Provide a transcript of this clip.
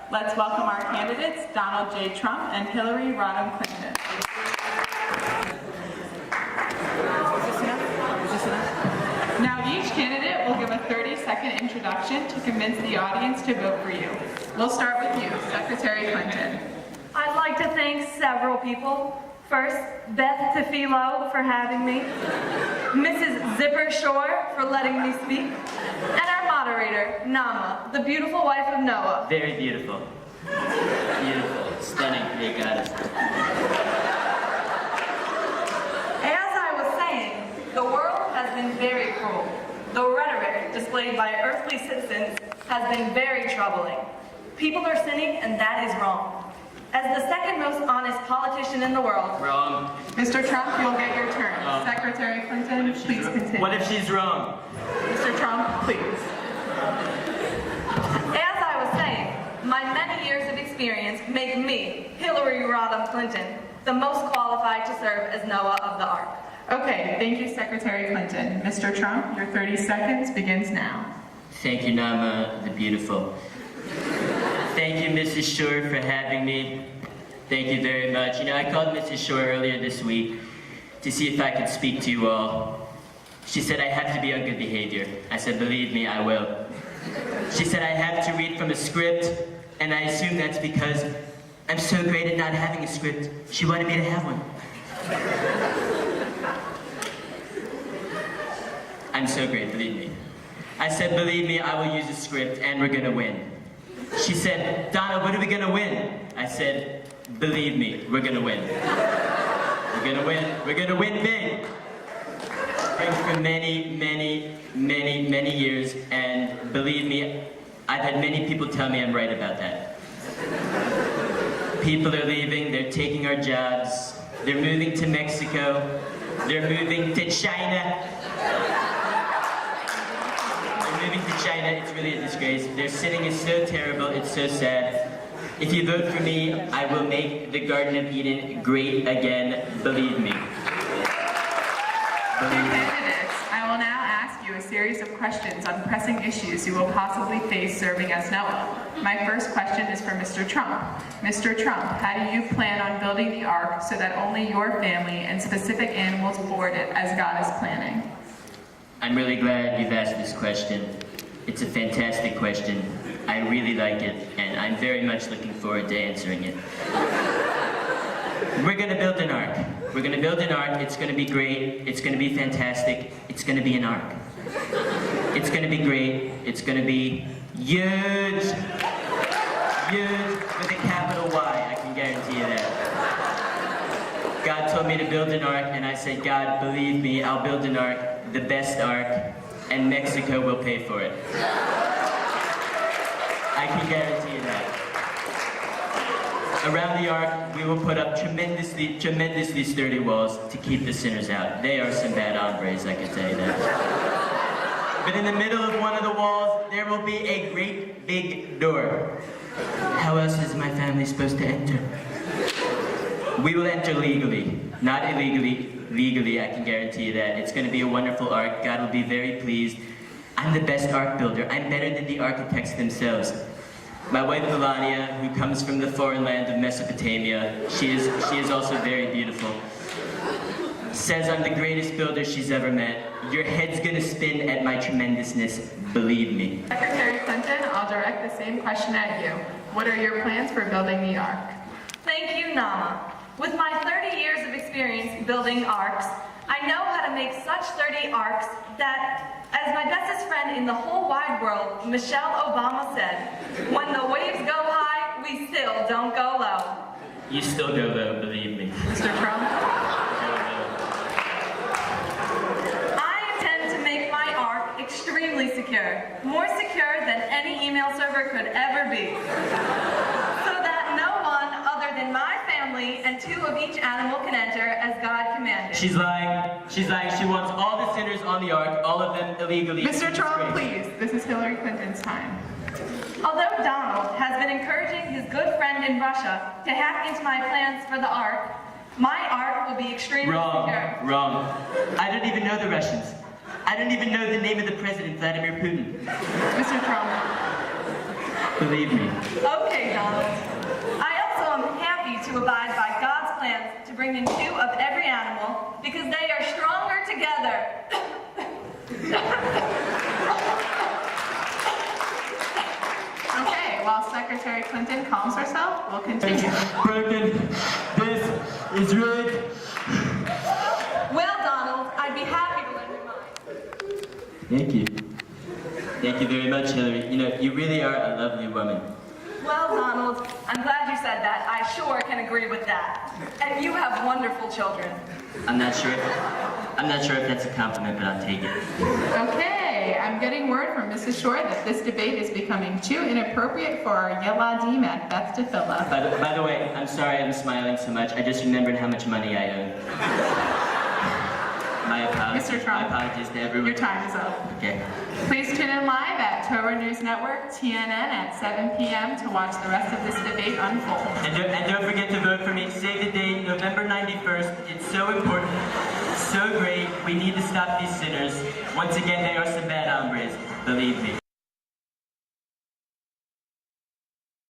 Let's welcome our candidates, Donald J. Trump and Hillary Rodham Clinton. Now each candidate will give a 30-second introduction to convince the audience to vote for you. We'll start with you, Secretary Clinton. I'd like to thank several people. First, Beth Tefilo for having me, Mrs. Zipper Shore for letting me speak, and our moderator, Nama, the beautiful wife of Noah. Very beautiful. Beautiful. Stunning. You got it. As I was saying, the world has been very cruel. The rhetoric displayed by earthly citizens has been very troubling. People are sinning, and that is wrong. As the second most honest politician in the world. Wrong. Mr. Trump, you'll get your turn. Secretary Clinton, please continue. What if she's wrong? Mr. Trump, please. As I was saying, my many years of experience make me, Hillary Rodham Clinton, the most qualified to serve as Noah of the Ark. Okay, thank you, Secretary Clinton. Mr. Trump, your 30 seconds begins now. Thank you, Nama, the beautiful. Thank you, Mrs. Shore, for having me. Thank you very much. You know, I called Mrs. Shore earlier this week to see if I could speak to you all. She said I have to be on good behavior. I said, believe me, I will. She said I have to read from a script, and I assume that's because I'm so great at not having a script. She wanted me to have one. I'm so great, believe me. I said, believe me, I will use a script, and we're gonna win. She said, Donna, what are we gonna win? I said, believe me, we're gonna win. We're gonna win. We're gonna win big. And for many, many, many, many years, and believe me, I've had many people tell me I'm right about that. People are leaving, they're taking our jobs, they're moving to Mexico, they're moving to China. To China, it's really a disgrace. Their sinning is so terrible, it's so sad. If you vote for me, I will make the Garden of Eden great again, believe me. Candidates, I will now ask you a series of questions on pressing issues you will possibly face serving as Noah. My first question is for Mr. Trump. Mr. Trump, how do you plan on building the ark so that only your family and specific animals board it as God is planning? I'm really glad you've asked this question. It's a fantastic question. I really like it, and I'm very much looking forward to answering it. We're gonna build an ark. We're gonna build an ark. It's gonna be great. It's gonna be fantastic. It's gonna be an ark. It's gonna be great. It's gonna be huge. Huge with a capital Y, I can guarantee you that. God told me to build an ark, and I said, God, believe me, I'll build an ark, the best ark, and Mexico will pay for it. I can guarantee you that. Around the ark, we will put up tremendously sturdy walls to keep the sinners out. They are some bad hombres, I can tell you that. But in the middle of one of the walls, there will be a great big door. How else is my family supposed to enter? We will enter legally, not illegally. Legally, I can guarantee you that. It's going to be a wonderful ark. God will be very pleased. I'm the best ark builder. I'm better than the architects themselves. My wife Melania, who comes from the foreign land of Mesopotamia, she is also very beautiful, says I'm the greatest builder she's ever met. Your head's going to spin at my tremendousness, believe me. Secretary Clinton, I'll direct the same question at you. What are your plans for building the ark? Thank you, Nama. With my 30 years of experience building arks, I know how to make such sturdy arks that, as my bestest friend in the whole wide world, Michelle Obama said, when the waves go high, we still don't go low. You still go low, believe me. Mr. Trump? I intend to make my ark extremely secure, more secure than any email server could ever be, so that no one other than my family and 2 of each animal can enter as God commanded. She's lying. She's lying. She wants all the sinners on the ark, all of them illegally. Mr. Trump, please. This is Hillary Clinton's time. Although Donald has been encouraging his good friend in Russia to hack into my plans for the ark, my ark will be extremely secure. Wrong. I don't even know the Russians. I don't even know the name of the president, Vladimir Putin. Mr. Trump. Believe me. Okay, Donald. bring in 2 of every animal because they are stronger together. Okay, while Secretary Clinton calms herself, we'll continue. Broken. This is rigged. Well, Donald, I'd be happy to lend you mine. Thank you. Thank you very much, Hillary. You know, you really are a lovely woman. Well, Donald, I'm glad you said that. I sure can agree with that. And you have wonderful children. I'm not sure if that's a compliment, but I'll take it. Okay, I'm getting word from Mrs. Shore that this debate is becoming too inappropriate for our Yeladim Macbeth to fill up. By the way, I'm sorry I'm smiling so much. I just remembered how much money I owe. My apologies. Mr. Trump, My apologies to everyone. your time is up. Okay. Please tune in live at Torah News Network, TNN, at 7 p.m. to watch the rest of this debate unfold. And don't forget to vote for me. Save the date, November 91st. It's so important, so great. We need to stop these sinners. Once again, they are some bad hombres. Believe me.